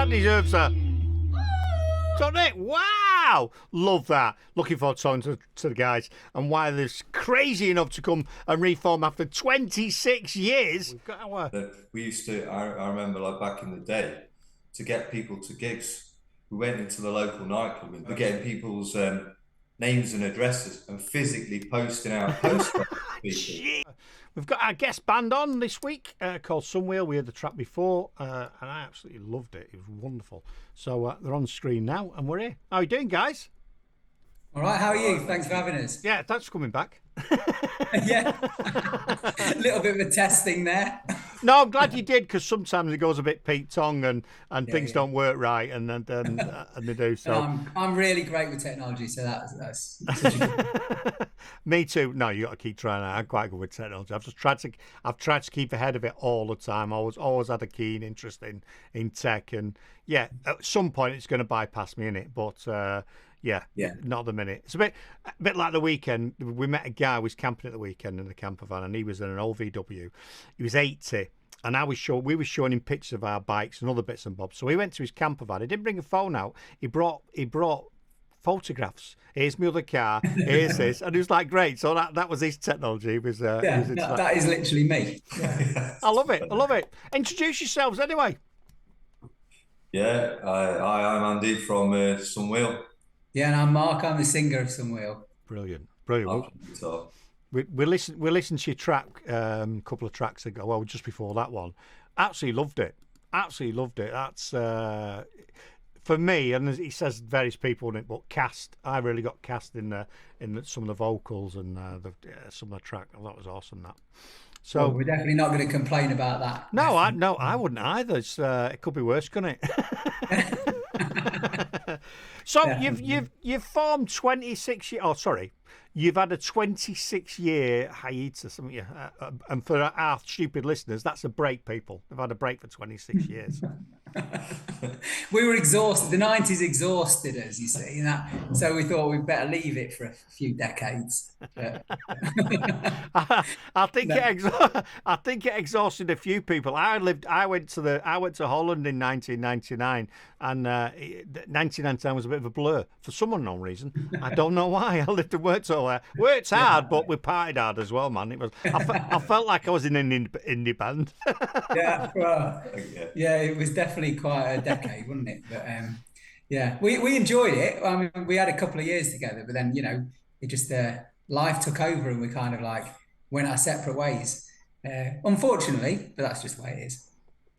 That deserves a... Doesn't it? Wow! Love that. Looking forward to talking to the guys and why they're crazy enough to come and reform after 26 years. We've got our... We used to, I remember like back in the day, to get people to gigs, we went into the local nightclub and we're getting people's names and addresses and physically posting out postcards to people. We've got our guest band on this week called Sunwheel. We had the track before and I absolutely loved it. It was wonderful. So they're on screen now and we're here. How are you doing, guys? All right, how are you? Thanks for having us. Yeah, thanks for coming back. Yeah, a little bit of a testing there. No, I'm glad you did, because sometimes it goes a bit Pete Tong and things don't work right, and they do. So I'm really great with technology, so that's such a good... Me too. No, you got to keep trying. I'm quite good with technology. I've tried to keep ahead of it all the time. Always had a keen interest in tech, and yeah, at some point it's going to bypass me in it, but. Yeah, not the minute. It's a bit like the weekend. We met a guy who was camping at the weekend in the camper van, and he was in an old VW. He was 80, and we were showing him pictures of our bikes and other bits and bobs. So he went to his camper van. He didn't bring a phone out. He brought photographs. Here's my other car. Here's this, and it was like great. So that was his technology. It was that is literally me. Yeah. I love it. Introduce yourselves anyway. Yeah, I'm Andy from Sunwheel. Yeah, and I'm Mark. I'm the singer of Sunwheel. Brilliant. We listened to your track a couple of tracks ago. Well, just before that one, absolutely loved it. That's for me, and he says various people in it, but cast. I really got cast in some of the vocals and some of the track. I thought it was awesome. That. So we're definitely not going to complain about that. No, I wouldn't either. It could be worse, couldn't it? So you've formed 26 years. Oh, sorry, you've had a 26-year hiatus, haven't you? And for our stupid listeners, that's a break. People, they've had a break for 26 years. We were exhausted. The 90s exhausted us, you see, so we thought we'd better leave it for a few decades. I think it exhausted a few people. I went to Holland in 1999, and 1999 was a bit of a blur for some unknown reason. I don't know why. I lived and worked over there. Worked hard, but we partied hard as well, man. It was. I felt like I was in an indie band. Yeah, it was definitely quite a decade, wasn't it? But yeah, we enjoyed it. I mean, we had a couple of years together, but then it just life took over and we kind of like went our separate ways. Unfortunately, but that's just the way it is.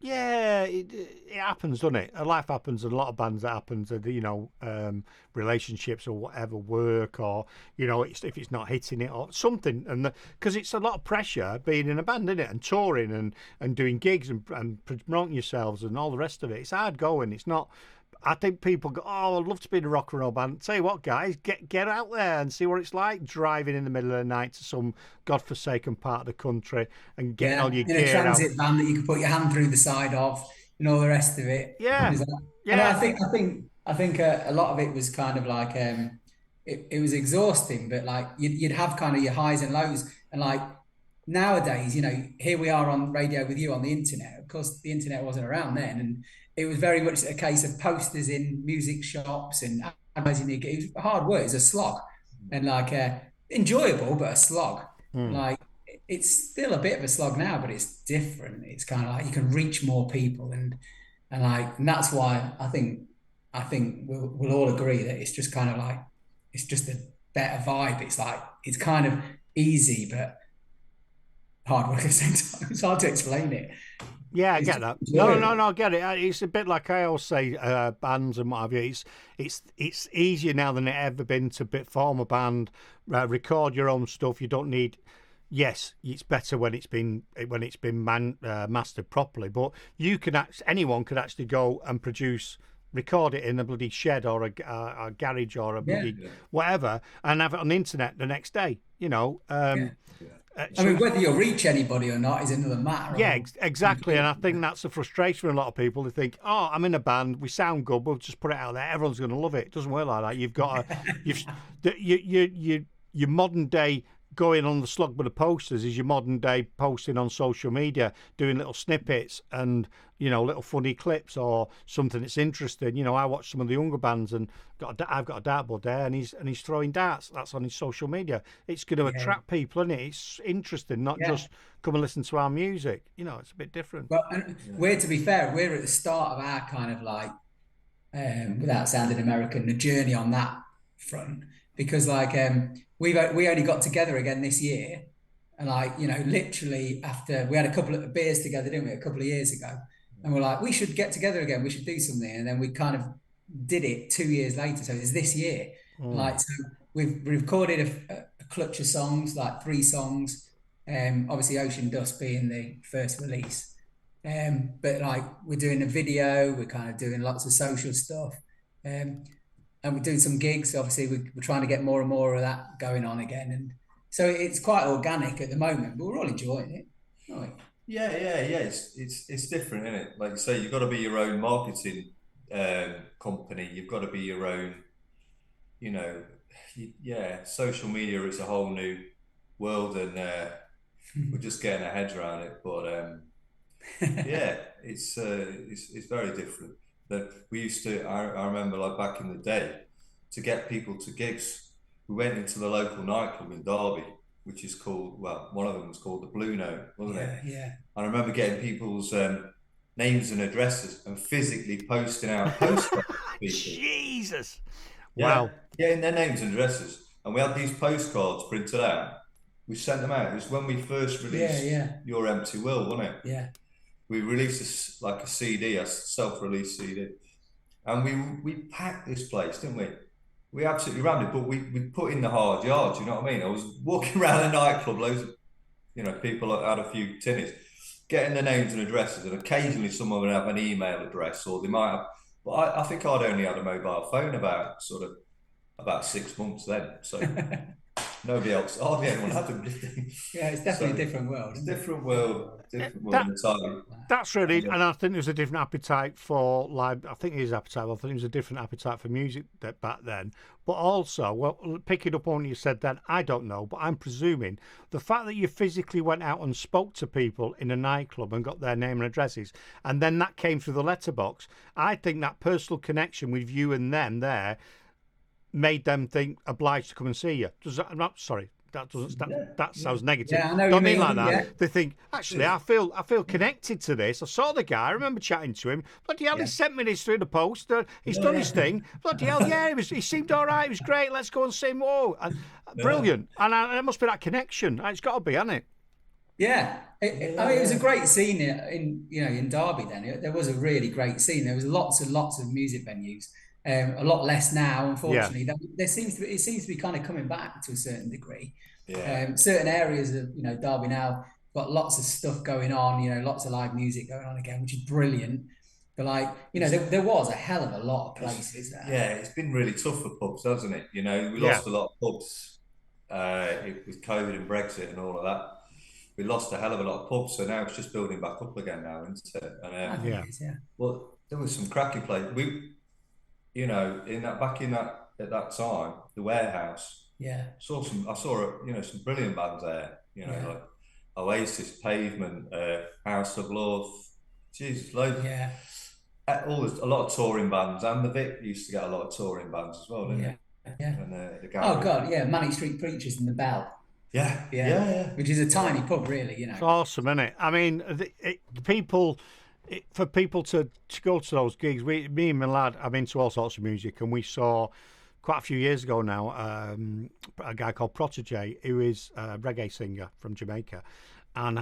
Yeah, it happens, doesn't it? Life happens, and a lot of bands that happens, relationships or whatever, work, or if it's not hitting it or something, and because it's a lot of pressure being in a band, isn't it? And touring and doing gigs and promoting yourselves and all the rest of it. It's hard going. It's not. I think people go, oh, I'd love to be in a rock and roll band. Tell you what, guys, get out there and see what it's like driving in the middle of the night to some godforsaken part of the country and getting all your gear out. In a transit van that you can put your hand through the side of and all the rest of it. Yeah. And I think a lot of it was kind of like it was exhausting, but like you'd have kind of your highs and lows, and like nowadays, here we are on radio with you on the internet. Of course, the internet wasn't around then, and it was very much a case of posters in music shops and advertising. It was hard work. It's a slog, and like enjoyable, but a slog. Like it's still a bit of a slog now, but it's different. It's kind of like you can reach more people, and that's why I think we'll all agree that it's just kind of like it's just a better vibe. It's like it's kind of easy, but hard work at the same time. It's hard to explain it. Yeah, I get that. No, I get it. It's a bit like I always say, bands and what have you. It's easier now than it ever been to form a band, record your own stuff. You don't need. Yes, it's better when it's been mastered properly. But anyone could actually go and record it in a bloody shed or a garage or a bloody whatever, and have it on the internet the next day. I mean, whether you'll reach anybody or not is another matter. Yeah, exactly. And I think that's the frustration for a lot of people. They think, oh, I'm in a band, we sound good, we'll just put it out there. Everyone's going to love it. It doesn't work like that. You've got your modern day going on the slog with the posters is your modern day posting on social media, doing little snippets and, you know, little funny clips or something that's interesting. You know, I watch some of the younger bands and I've got a dartboard there, and he's throwing darts. That's on his social media. It's going to attract people, isn't it? It's interesting, not just come and listen to our music. You know, it's a bit different. Well, and to be fair, we're at the start of our kind of like, without sounding American, the journey on that front, because like we only got together again this year, and like, you know, literally after we had a couple of beers together, didn't we, a couple of years ago, and we're like, we should get together again, we should do something, and then we kind of did it 2 years later, so it's this year. Like, so we've recorded a clutch of songs, like 3 songs, obviously Ocean Dust being the first release. But like, we're doing a video, we're kind of doing lots of social stuff, and we're doing some gigs. Obviously, we're trying to get more and more of that going on again, and so it's quite organic at the moment, but we're all enjoying it. Right. Yeah. It's different, isn't it? Like you say, you've got to be your own marketing company. You've got to be your own, you know. Social media is a whole new world, and we're just getting our heads around it. But it's very different. That we used to. I remember, like back in the day, to get people to gigs, we went into the local nightclub in Derby, which is called, well, one of them was called the Blue Note, wasn't it? Yeah. And I remember getting people's names and addresses and physically posting out postcards to people. Jesus. Yeah, Wow. getting their names and addresses, and we had these postcards printed out. We sent them out. It was when we first released Your Empty Will, wasn't it? Yeah. We released a CD, a self-release CD, and we packed this place, didn't we? We absolutely rammed it, but we put in the hard yards. You know what I mean? I was walking around the nightclub, loads of, you know, people had a few tinnies, getting their names and addresses, and occasionally someone would have an email address, or they might have. But I think I'd only had a mobile phone about 6 months then, so. Nobody else, hardly anyone had them. Yeah, it's definitely a different world. It's a different world entirely. That's really, and I think there's a different appetite for live. I think there's appetite. I think there's a different appetite for music back then. But also, well, picking up on what you said then, I don't know, but I'm presuming the fact that you physically went out and spoke to people in a nightclub and got their name and addresses, and then that came through the letterbox. I think that personal connection with you and them there made them think obliged to come and see you. I'm not sorry. That sounds negative. Yeah, I know don't you mean like that. Yeah. They think, actually, I feel connected to this. I saw the guy. I remember chatting to him. Bloody hell, he sent me this through the post. He's done his thing. Bloody hell, he seemed all right. It was great. Let's go and see him. Whoa, brilliant. And it must be that connection. It's got to be, hasn't it? Yeah, I mean, it was a great scene in Derby. Then there was a really great scene. There was lots and lots of music venues. A lot less now, unfortunately. It seems to be kind of coming back to a certain degree. Yeah. Certain areas of Derby now got lots of stuff going on. Lots of live music going on again, which is brilliant. But like there was a hell of a lot of places there. Yeah, it's been really tough for pubs, hasn't it? We lost a lot of pubs with COVID and Brexit and all of that. We lost a hell of a lot of pubs, so now it's just building back up again now, isn't it? And, I think it is, yeah. Well, there was some cracking places. At that time, the Warehouse. Yeah. I saw some brilliant bands there. Like Oasis, Pavement, House of Love. Jeez, loads. Yeah. A lot of touring bands, and the Vic used to get a lot of touring bands as well, didn't it? Yeah. And the oh God, yeah, Manic Street Preachers and the Bell. Yeah. Which is a tiny pub, really. It's awesome, isn't it? I mean, for people to go to those gigs, me and my lad, I'm into all sorts of music, and we saw quite a few years ago now a guy called Protégé, who is a reggae singer from Jamaica, and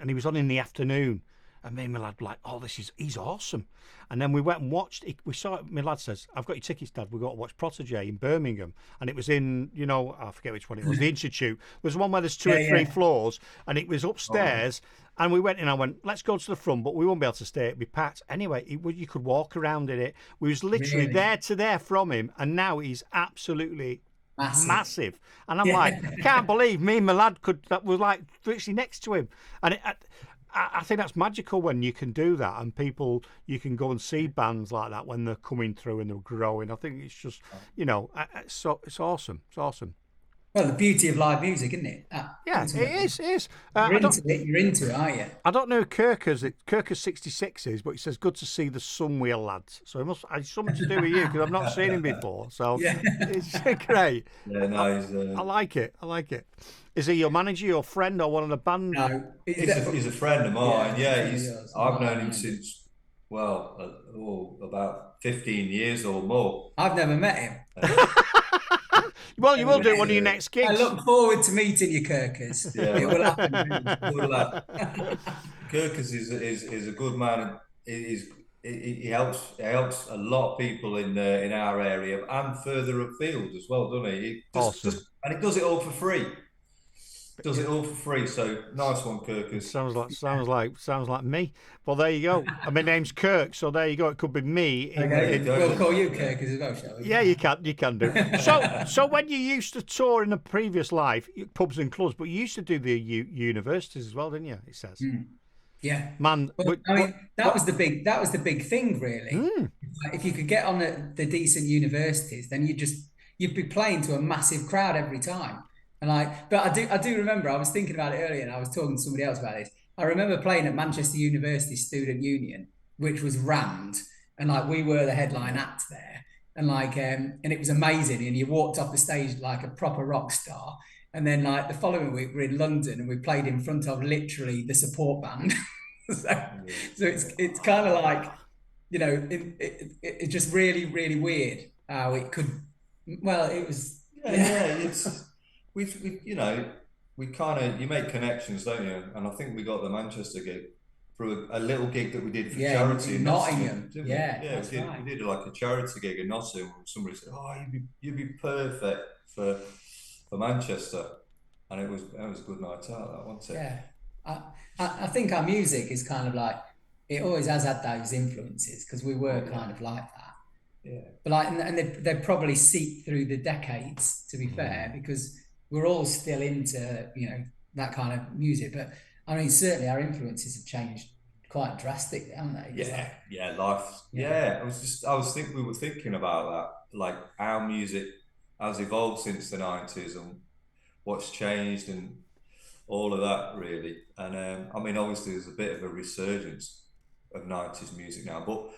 he was on in the afternoon, and me and my lad were like, he's awesome. And then we went and watched it. We saw it. My lad says, I've got your tickets, Dad. We've got to watch Protégé in Birmingham. And it was in, I forget which one it was, the Institute. There's one where there's two or three floors, and it was upstairs. And we went in, I went, let's go to the front, but we won't be able to stay. It'd be packed. Anyway, you could walk around in it. We was literally there to there from him, and now he's absolutely massive. And I'm like, can't believe me and my lad that was like literally next to him. And I think that's magical when you can do that, and you can go and see bands like that when they're coming through and they're growing. I think it's just, it's awesome. It's awesome. Well, the beauty of live music, isn't it? Yeah, it Ultimately, is. It is. you're into it. You're into it, aren't you? I don't know who Kirker's 66 is, but he says good to see the Sunwheel lads. So it must have something to do with you because I've not seen him before. So Yeah. it's great. Yeah, no, I like it. I like it. Is he your manager, your friend, or one of the band? No, he's a friend of mine. Yeah, I've known him since. since about 15 years or more. I've never met him. Well, you will do one of your next gigs. I look forward to meeting you, Kirkers. Yeah, It will happen. Good lad. Kirkus is a good man. He helps a lot of people in our area and further afield as well, doesn't he? Awesome. And he does it all for free. Does it all for free. So nice one, Kirkus. Sounds like me. Well, there you go. My name's Kirk, so there you go. It could be me. We'll call you Kirkers as well, shall we? Yeah, you can do. So when you used to tour in a previous life, pubs and clubs, but you used to do the universities as well, didn't you? It says. Yeah, Man. That was the big thing, really. If you could get on the decent universities, then you'd be playing to a massive crowd every time. And but I do remember, I was thinking about it earlier, and I was talking to somebody else about this. I remember playing at Manchester University Student Union, which was rammed, and we were the headline act there, and and it was amazing. And you walked off the stage like a proper rock star. And then the following week we're in London and we played in front of literally the support band. so it's kind of like, it's just really, really weird how it could. Well, it was. It's we you make connections, don't you? And I think we got the Manchester gig through a little gig that we did for charity in Nottingham. We did like a charity gig in Nottingham. Somebody said, "Oh, you'd be perfect for Manchester," and it was a good night out, that, wasn't it? Yeah, I think our music is kind of like, it always has had those influences because we were kind of like that. Yeah, but and they probably seep through the decades, to be fair, because we're all still into that kind of music. But I mean, certainly our influences have changed quite drastically, haven't they? Life. Yeah, we were thinking about that, like our music has evolved since the 90s and what's changed and all of that, really. And I mean, obviously there's a bit of a resurgence of 90s music now, but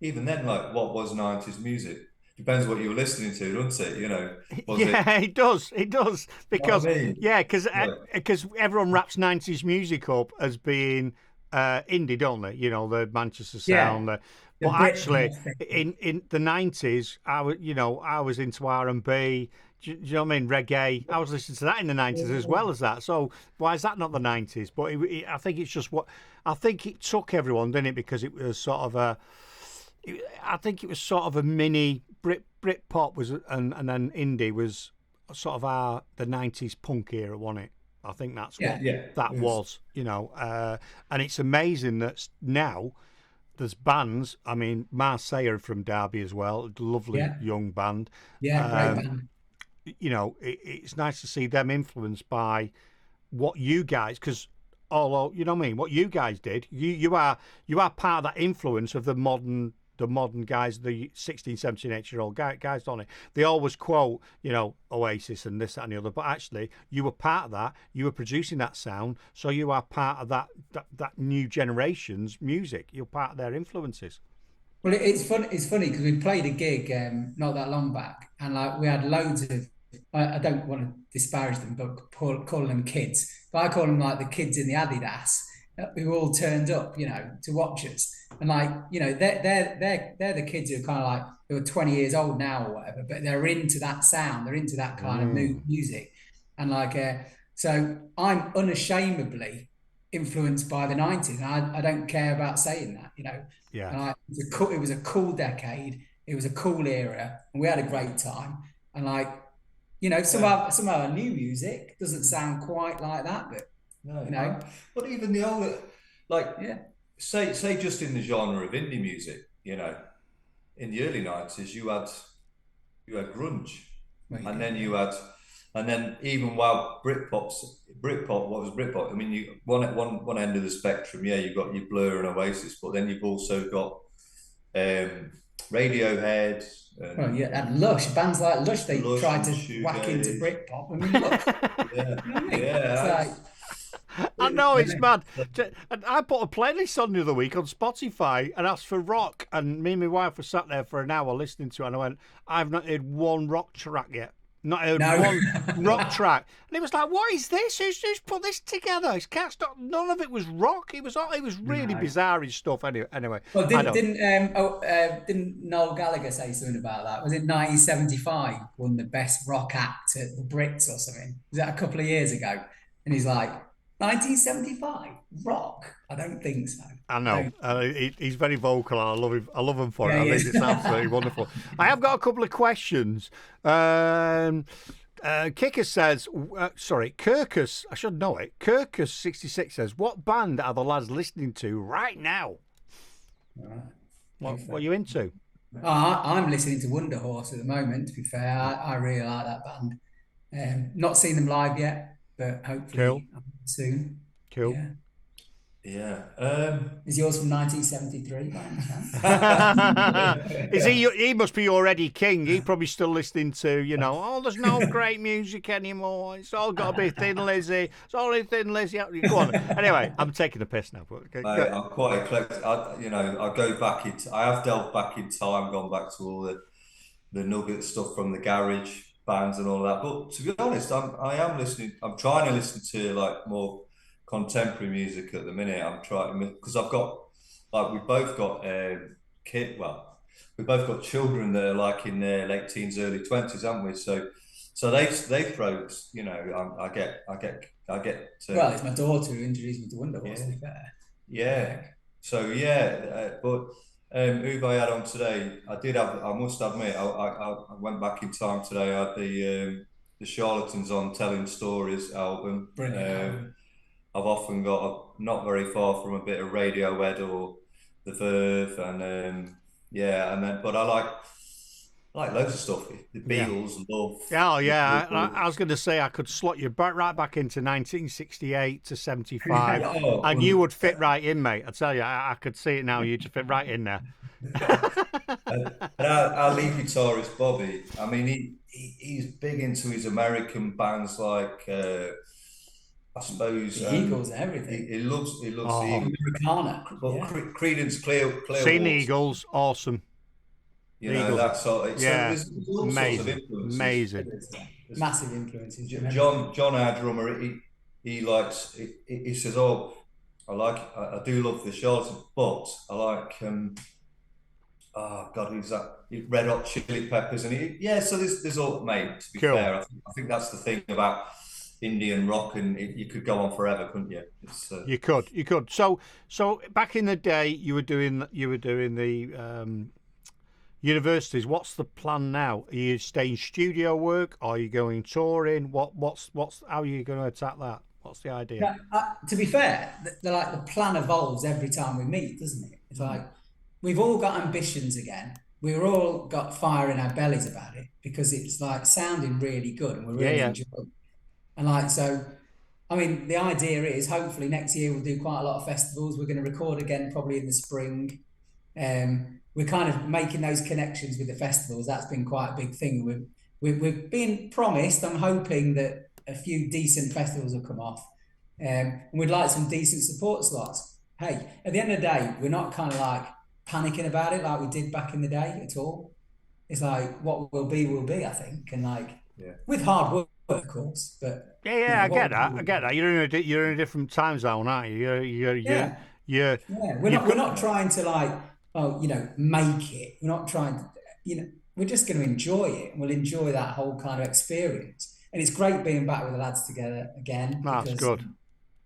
even then, like, what was 90s music? Depends what you were listening to, doesn't it? It does because because everyone wraps 90s music up as being indie, don't they? The Manchester sound. But actually, in the 90s, I was into R&B. Do you know what I mean? Reggae. I was listening to that in the 90s as well as that. So why is that not the 90s? But I think it's just I think it took everyone, didn't it? Because it was sort of a mini Brit pop was, and then indie was sort of the 90s punk era, wasn't it? I think that's what that was, and it's amazing that now there's bands. I mean, Marseille from Derby as well, lovely young band. Yeah, great band. It's nice to see them influenced by what you guys, because although what you guys did, you are part of that influence of the modern guys, the 16, 17, 18-year-old guys, don't they? They always quote, Oasis and this, that, and the other. But actually, you were part of that. You were producing that sound, so you are part of that new generation's music. You're part of their influences. Well, it's funny because we played a gig not that long back, and we had loads of. I don't want to disparage them, but call them kids. But I call them like the kids in the Adidas who all turned up, to watch us. And they're the kids who are kind of like, they were 20 years old now or whatever, but they're into that sound, they're into that kind of music. And so I'm unashamedly influenced by the 90s. And I don't care about saying that, Yeah. And it was a cool decade. It was a cool era, and we had a great time. And some of our new music doesn't sound quite like that, but But even the older, say just in the genre of indie music, in the early 90s you had grunge, and then even while Britpop, what was Britpop? I mean, you one end of the spectrum, you've got your Blur and Oasis, but then you've also got Radiohead Well, and yeah, and Lush, bands like Lush, they Lush tried and to whack into shoegaze. Britpop. I mean, look, Yeah, you know what I mean? It's yeah. like, I know, you it's know, mad. And I put a playlist on the other week on Spotify and asked for rock, and me and my wife were sat there for an hour listening to it, and I went, I've not heard one rock track yet. Not heard no. one rock track. And it was like, what is this? Who's put this together? It's can't stop. None of it was rock. It was really No. bizarre stuff. Anyway, Well, I don't. didn't Noel Gallagher say something about that? Was it 1975 won the best rock act at the Brits or something? Was that a couple of years ago? And he's like, 1975 rock? I don't think so. I know. He's very vocal, and I love him. I love him for it. Yeah, I he think is. it's absolutely wonderful. I have got a couple of questions. Kicker says, sorry, Kirkus. I should know it. Kirkus66 says, "What band are the lads listening to right now? What are you into?" I'm listening to Wonder Horse at the moment, to be fair. I really like that band. Not seen them live yet, but hopefully soon. Cool. Yeah. Yeah. Is yours from 1973 by any chance? Is he? He must be your Eddie King. He probably still listening to, oh, there's no great music anymore. It's all got to be Thin Lizzy. It's only Thin Lizzy. Go on. Anyway, I'm taking the piss now. I'm quite eclectic. I go back I have delved back in time, gone back to all the nugget stuff from the garage bands and all that. But to be honest, I am listening. I'm trying to listen to like more contemporary music at the minute. I'm trying because I've got we both got we both got children that are like in their late teens, early 20s, haven't we? So they throw, I get. Well, it's my daughter who introduced me to Wonder Horse. To be fair. Yeah. So but who I had on today, I must admit, I went back in time today. I had the Charlatans on Telling Stories album. Brilliant. I've often got not very far from a bit of Radiohead or The Verve, and but I like loads of stuff. The Beatles, Love. Oh yeah, I was going to say I could slot you right back into 1968 to 75, and you would fit right in, mate. I tell you, I could see it now. You'd fit right in there. And our lead guitarist Bobby, I mean, he's big into his American bands like. I suppose the Eagles and everything. He loves the Eagles. Americana. But Creedence Clearwater. Seen the Eagles, awesome. That sort of, yeah, so there's all sorts of influences. Amazing. Massive influences. John, our drummer, he likes. He says, "Oh, I do love the Charlatans, but I like oh God, who's that? Red Hot Chili Peppers." And so there's all, mate. To be fair, I think that's the thing about Indian rock, and you could go on forever, couldn't you? You could. So back in the day, you were doing the universities. What's the plan now? Are you staying studio work? Are you going touring? What's how are you going to attack that? What's the idea? To be fair, the plan evolves every time we meet, doesn't it? It's like we've all got ambitions again. We've all got fire in our bellies about it because it's like sounding really good and we're really enjoying it. And so, I mean, the idea is hopefully next year we'll do quite a lot of festivals. We're going to record again probably in the spring. We're kind of making those connections with the festivals. That's been quite a big thing. We've been promised. I'm hoping that a few decent festivals will come off. And we'd like some decent support slots. Hey, at the end of the day, we're not kind of like panicking about it like we did back in the day at all. It's like what will be, I think. And with hard work, of course, but I get that. You're in a different time zone, aren't you? We're not trying to make it. We're not trying to, we're just going to enjoy it. We'll enjoy that whole kind of experience, and it's great being back with the lads together again. That's good.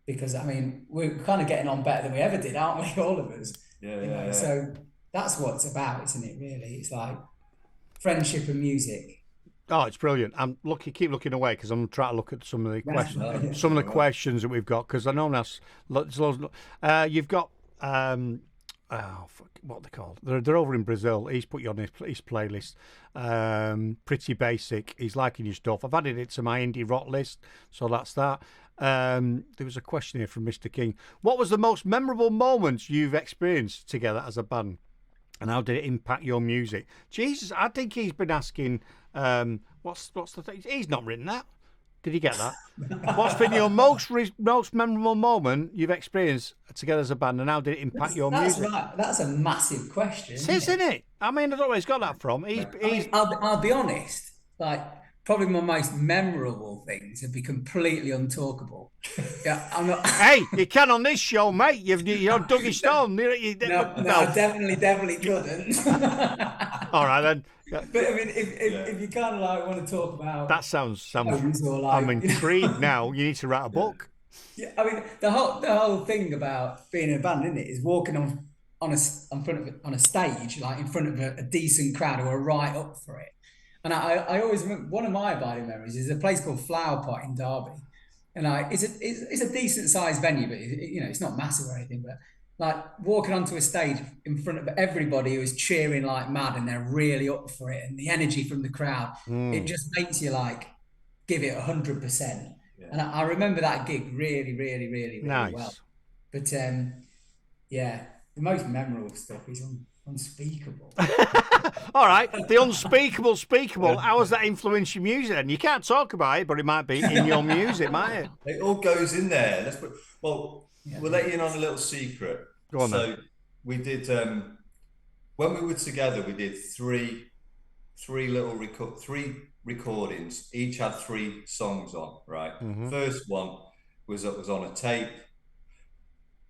Because I mean, we're kind of getting on better than we ever did, aren't we? All of us. Yeah. So that's what it's about, isn't it? Really, it's like friendship and music. Oh, it's brilliant. Keep looking away because I'm trying to look at some of the questions, questions that we've got because I know that's you've got what are they called? They're over in Brazil. He's put you on his playlist. Pretty basic. He's liking your stuff. I've added it to my indie rock list, so that's that. There was a question here from Mr. King. What was the most memorable moments you've experienced together as a band? And how did it impact your music? Jesus, I think he's been asking, what's the thing? He's not written that. Did you get that? What's been your most memorable moment you've experienced together as a band, and how did it impact your That's music? right. That's a massive question. It is, isn't it? I mean, I don't know where he's got that from. I'll be honest. Like, probably my most memorable things would be completely untalkable. Yeah, I'm not. Hey, you can on this show, mate. You've dug your stone. No, I definitely couldn't. All right then. But I mean, if you kind of like want to talk about that sounds. Or like, I'm intrigued now. You need to write a book. Yeah, I mean, the whole thing about being in a band, isn't it, is walking on a stage, like in front of a decent crowd who are right up for it. And I always remember, one of my abiding memories is a place called Flower Pot in Derby, and it's a decent sized venue, but it's not massive or anything, but like walking onto a stage in front of everybody who is cheering like mad and they're really up for it, and the energy from the crowd, it just makes you like give it 100%. Yeah. And I remember that gig really nice. Well. But yeah, the most memorable stuff is unspeakable. All right, the unspeakable, speakable. How has that influenced your music? And you can't talk about it, but it might be in your music, might it? It all goes in there. We'll let you in on a little secret. Go on. So we did when we were together. We did three recordings. Each had 3 songs on. Right. Mm-hmm. First one was on a tape.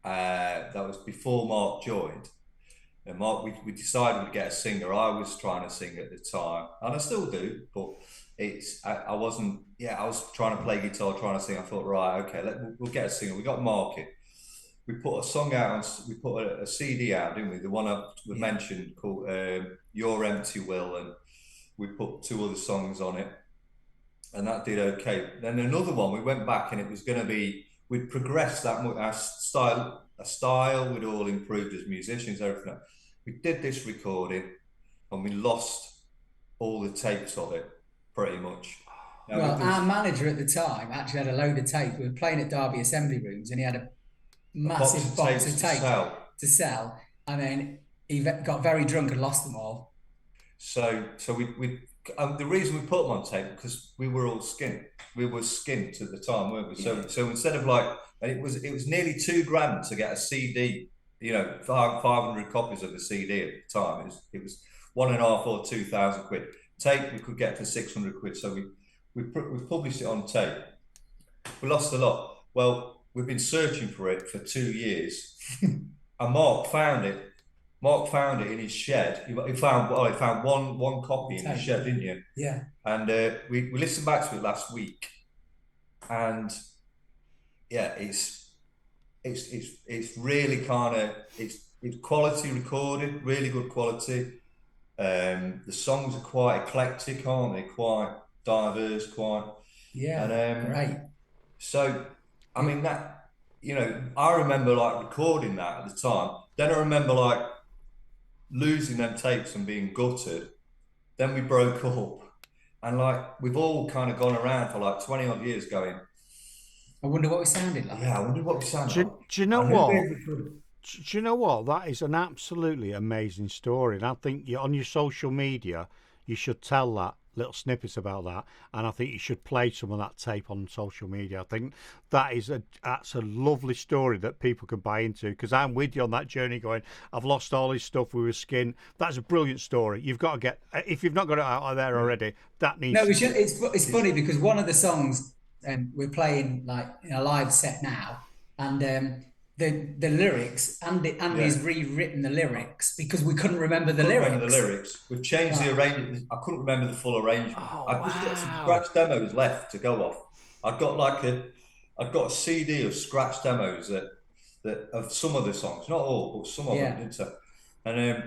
That was before Mark joined. And Mark, we decided to get a singer. I was trying to sing at the time, and I still do, but I wasn't. Yeah, I was trying to play guitar, trying to sing. I thought, right, okay, we'll get a singer. We got Mark in. We put a song out. We put a CD out, didn't we? The one we mentioned called "Your Empty Will," and we put 2 other songs on it, and that did okay. Then another one, we went back, and it was going to be. We'd progressed that much. Our style, we'd all improved as musicians, everything. We did this recording and we lost all the tapes of it, pretty much. Now, our manager at the time actually had a load of tape. We were playing at Derby Assembly Rooms, and he had a massive box of tape to sell. And then he got very drunk and lost them all. So we the reason we put them on tape because we were all skint. We were skint at the time, weren't we? So instead of like, and it was nearly £2,000 to get a CD. 500 copies of the CD at the time. It was 1.5 or 2,000 quid. Tape we could get for 600 quid. So we published it on tape. We lost a lot. Well, we've been searching for it for 2 years, and Mark found it. Mark found it in his shed. He found one copy in his shed, didn't you? Yeah. And we listened back to it last week, and yeah, it's really kind of it's quality recorded, really good quality. The songs are quite eclectic, aren't they? Quite diverse, quite. Yeah. And, right. So, I mean that I remember like recording that at the time. Then I remember like losing them tapes and being gutted. Then we broke up, and like we've all kind of gone around for like 20 odd years going, I wonder what we sounded like. Yeah, I wonder what we sounded like. Do you know what? Do you know what? That is an absolutely amazing story. And I think on your social media, you should tell that little snippets about that. And I think you should play some of that tape on social media. I think that's a lovely story that people can buy into, because I'm with you on that journey going, I've lost all this stuff, we were skint. That's a brilliant story. You've got to get, if you've not got it out there already, that needs to... It's funny because one of the songs, and we're playing like in a live set now, and the lyrics, Andy's rewritten the lyrics because we couldn't remember the lyrics. We've changed the arrangement. I couldn't remember the full arrangement. I've just got some scratch demos left to go off. I've got a CD of scratch demos that of some of the songs, not all, but some of them, didn't I?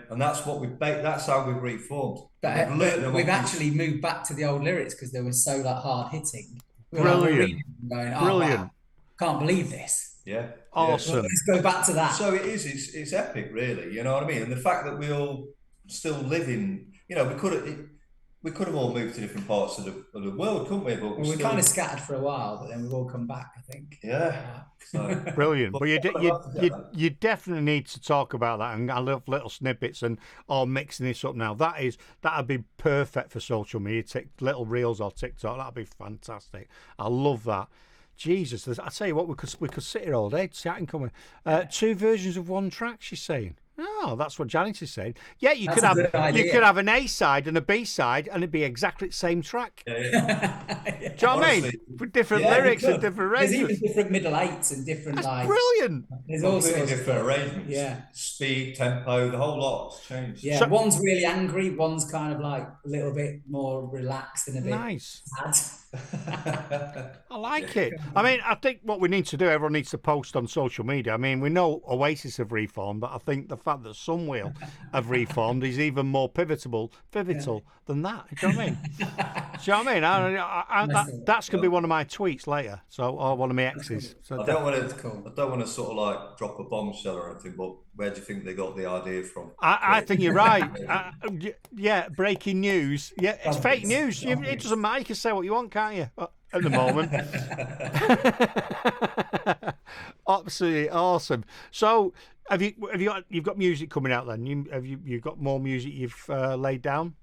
And that's what that's how we've reformed. But we've actually moved back to the old lyrics because they were so like hard hitting. Brilliant. Going, Brilliant. Wow, can't believe this. Yeah. Awesome. Well, let's go back to that. So it's epic, really. You know what I mean? And the fact that we all still live in, we could have all moved to different parts of the world, couldn't we? But we kind of scattered for a while, but then we've all come back, I think. Yeah. So, Brilliant. But you, I'll you, have to get you, that. you definitely need to talk about that. And I love little snippets and all mixing this up now. That'd be perfect for social media, little reels or TikTok. That'd be fantastic. I love that. Jesus, I tell you what, we could sit here all day chatting. Coming, 2 versions of one track. She's saying. Oh, that's what Janice is saying. Yeah, you That's could a have good idea. you could have an A side and a B side, and it'd be exactly the same track. Yeah, Do you know what I mean? Honestly, With different yeah, you lyrics and could. different There's arrangements. even different middle eights and different That's like. brilliant. There's all Completely sorts different of arrangements. Yeah. Speed, tempo, the whole lot's changed. Yeah, So- one's really angry, one's kind of like a little bit more relaxed and a bit Nice. sad. I like it. I mean, I think what we need to do, everyone needs to post on social media. I mean, we know Oasis have reformed, but I think the fact that Sunwheel have reformed is even more pivotal than that. Do you know what I mean? Do you know what I mean? That's going to be one of my tweets later, or one of my exes. So I don't want That's cool. to. I don't want to sort of like drop a bombshell or anything. But where do you think they got the idea from? I think you're right. Yeah, breaking news. Yeah, it's fake news. It doesn't matter. You can say what you want, can't you? At the moment. Absolutely awesome. So, you've got music coming out then? You've got more music you've laid down?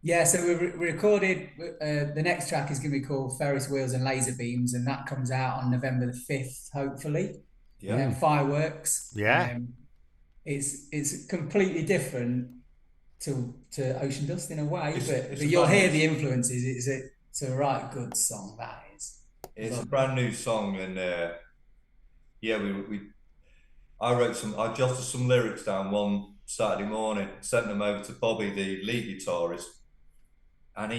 Yeah, so we recorded. The next track is going to be called Ferris Wheels and Laser Beams, and that comes out on November the 5th, hopefully. Yeah. Fireworks. Yeah. It's completely different to Ocean Dust in a way, It's but a you'll brand hear new- the influences. It's a right good song, that is. It's a brand new song, and yeah, I jotted some lyrics down one Saturday morning, sent them over to Bobby, the lead guitarist, and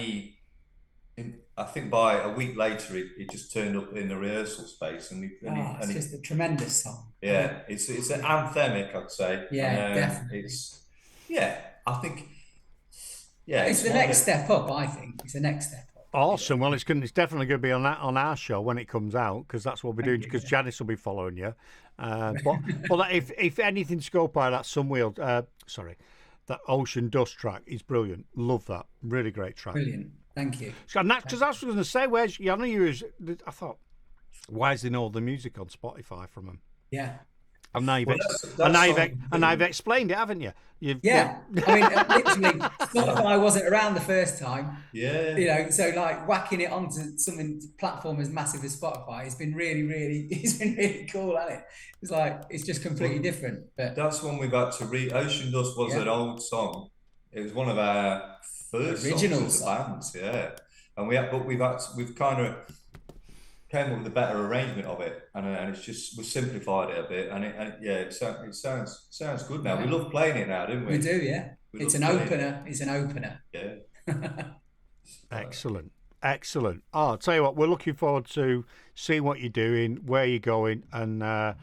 I think by a week later, he just turned up in the rehearsal space, It's just a tremendous song. yeah, it's an anthemic, I'd say. Yeah, And, definitely. I think, yeah, It's the one of next step up, I think. It's the next step up. Awesome. Well, it's definitely going to be on our show when it comes out, because that's what we're doing. Because Janice will be following you. But if anything to go by, that Sunwheel, that Ocean Dust track is brilliant. Love that. Really great track. Brilliant. Thank you. Because that's what I was going to say. I thought, why is there no other music on Spotify from them? Yeah. And now that's you've explained it, haven't you? Yeah. I mean, literally, Spotify wasn't around the first time. Yeah. So like whacking it onto something platform as massive as Spotify has been it's been really cool, hasn't it? It's like it's just completely different. But That's one we've had to read. Ocean Dust was an old song. It was one of our first Original songs as a band, yeah. And we've kind of came up with a better arrangement of it, and it's just we simplified it a bit, and it sounds good now. Yeah. We love playing it now, didn't we? we do, yeah. It's an opener. It's an opener. Yeah. Excellent. Oh, I'll tell you what, we're looking forward to seeing what you're doing, where you're going, and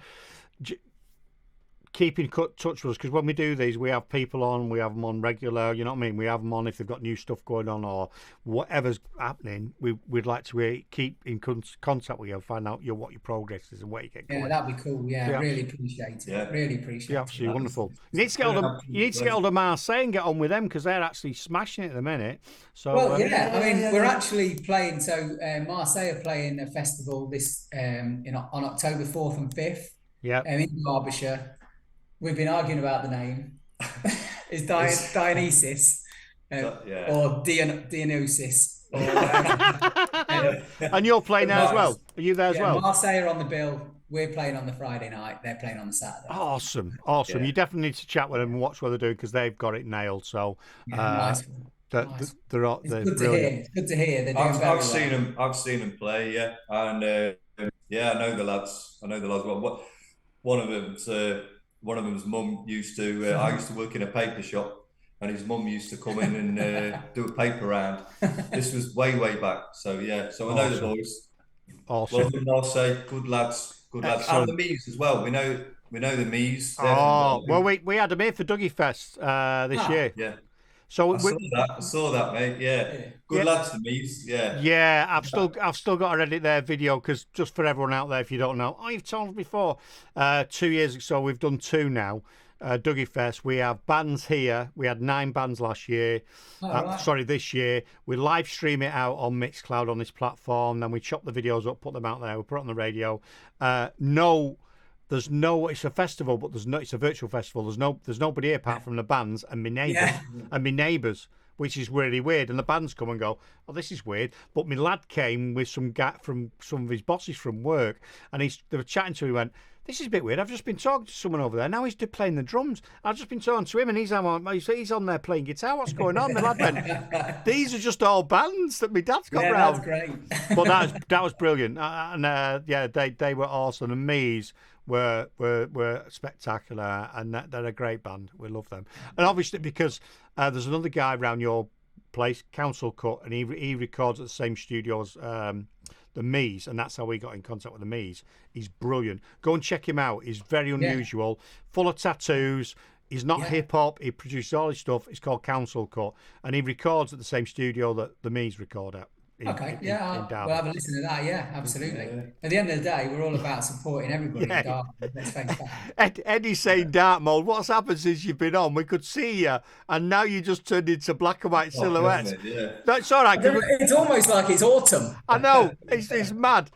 keep in touch with us, because when we do these, we have people on, we have them on regular, you know what I mean? We have them on if they've got new stuff going on or whatever's happening. We'd like to keep in contact with you and find out what your progress is and where you get going. Yeah, that'd be cool. Yeah, really appreciate it. Yeah. Really appreciate Yeah, it. absolutely wonderful. You need to get hold of Marseille and get on with them, because they're actually smashing it at the minute. So Well, I mean, we're actually playing. So Marseille are playing a festival this on October 4th and 5th. Yeah. In Derbyshire. We've been arguing about the name. It's Dionysus or Dionysus. Or and you're playing there as well. Are you there as well? Marseille are on the bill. We're playing on the Friday night. They're playing on the Saturday. Awesome. Yeah. You definitely need to chat with them and watch what they're doing, because they've got it nailed. So nice. they're It's brilliant. good to hear. It's good to hear. They're doing very well. I've seen them play, yeah, and I know the lads. Well, one of them's mum used to. I used to work in a paper shop, and his mum used to come in and do a paper round. This was way back. So yeah, so I know the boys. Awesome. Well done, Marseille. Good lads. Excellent. And the Mees as well. We know the Mees. Oh, well, we had them here for Dougie Fest this year. Yeah. So I saw that, mate. Yeah. Good lads, the Mees. Yeah. Yeah, I've still got to edit their video, because just for everyone out there, if you don't know, you've told us before, 2 years ago, we've done 2 now. Dougie Fest. We have bands here. We had 9 bands last year. Right. Sorry, this year. We live stream it out on Mixcloud on this platform. Then we chop the videos up, put them out there. We put it on the radio. There's no. It's a festival, but it's a virtual festival. There's nobody here apart from the bands and my neighbours, which is really weird. And the bands come and go, oh, this is weird. But my lad came with some guy from some of his bosses from work, and they were chatting to him. He went, this is a bit weird. I've just been talking to someone over there. Now he's playing the drums. I've just been talking to him, and he's on there playing guitar. What's going on? My lad went, these are just all bands that my dad's got round. That's great. But that was brilliant. They were awesome. And Mees were spectacular, and they're a great band. We love them. And obviously because there's another guy around your place, Council Cut, and he records at the same studio as the Mees, and that's how we got in contact with the Mees. He's brilliant. Go and check him out. He's very unusual, full of tattoos. He's not hip hop. He produces all his stuff. It's called Council Cut, and he records at the same studio that the Mees record at. We'll have a listen to that. Yeah, absolutely. Yeah. At the end of the day, we're all about supporting everybody. Yeah. Let's face that. Eddie's saying dark mode. What's happened since you've been on? We could see you, and now you just turned into black and white silhouettes. That's all right. It's almost like it's autumn. I know. It's mad.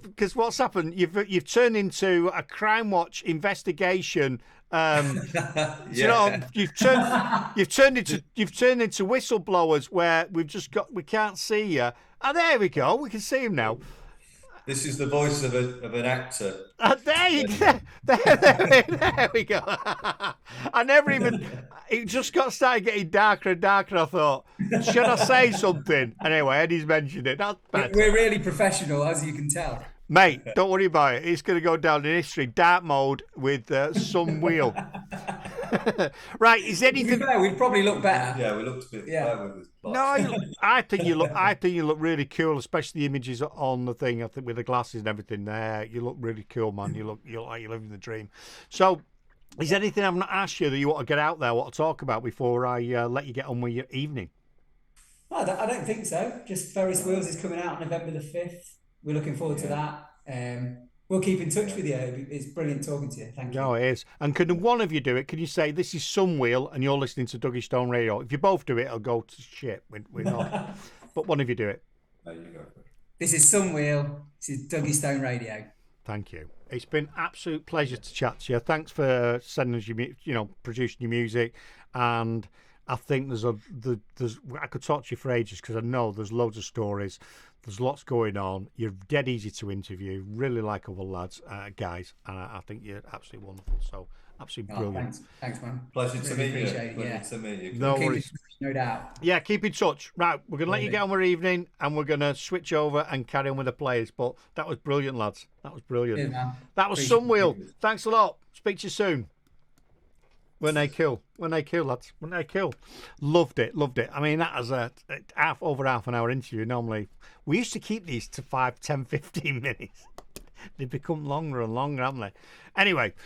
Because what's happened? You've turned into a Crime Watch investigation. You know, you've turned into whistleblowers where we can't see you. Oh, there we go. We can see him now. This is the voice of an actor. There you go. There we go. I never even. It just started getting darker and darker. I thought, should I say something? Anyway, Eddie's mentioned it. That's better. We're really professional, as you can tell. Mate, don't worry about it. It's going to go down in history. Dark mode with Sunwheel. Right, is anything? We'd probably look better. Yeah, we looked a bit better with this. No, I think you look really cool, especially the images on the thing. I think with the glasses and everything there, you look really cool, man. You look like you're living the dream. So, is there anything I've not asked you that you want to get out there, want to talk about before I let you get on with your evening? I don't think so. Just Ferris Wheels is coming out November the 5th. We're looking forward to that. We'll keep in touch with you. It's brilliant talking to you. Thank you. No, it is. And can one of you do it? Can you say, this is Sunwheel and you're listening to Dougie Stone Radio? If you both do it, it'll go to shit. We're not. But one of you do it. There you go. This is Sunwheel. This is Dougie Stone Radio. Thank you. It's been absolute pleasure to chat to you. Thanks for sending us your, producing your music. And I think there's I could talk to you for ages because I know there's loads of stories. There's lots going on. You're dead easy to interview. Really likeable lads, guys, and I think you're absolutely wonderful. So absolutely brilliant. Thanks, man. Pleasure to meet you. Pleasure to meet you. No worries. No doubt. Yeah, keep in touch. Right, we're gonna let you get on with your evening, and we're gonna switch over and carry on with the players. But that was brilliant, lads. That was brilliant. Yeah, man. That was Sunwheel. Thanks a lot. Speak to you soon. When they kill, lads. When they kill. Loved it. I mean, that was over half an hour interview. Normally, we used to keep these to 5, 10, 15 minutes. They've become longer and longer, haven't they? Anyway,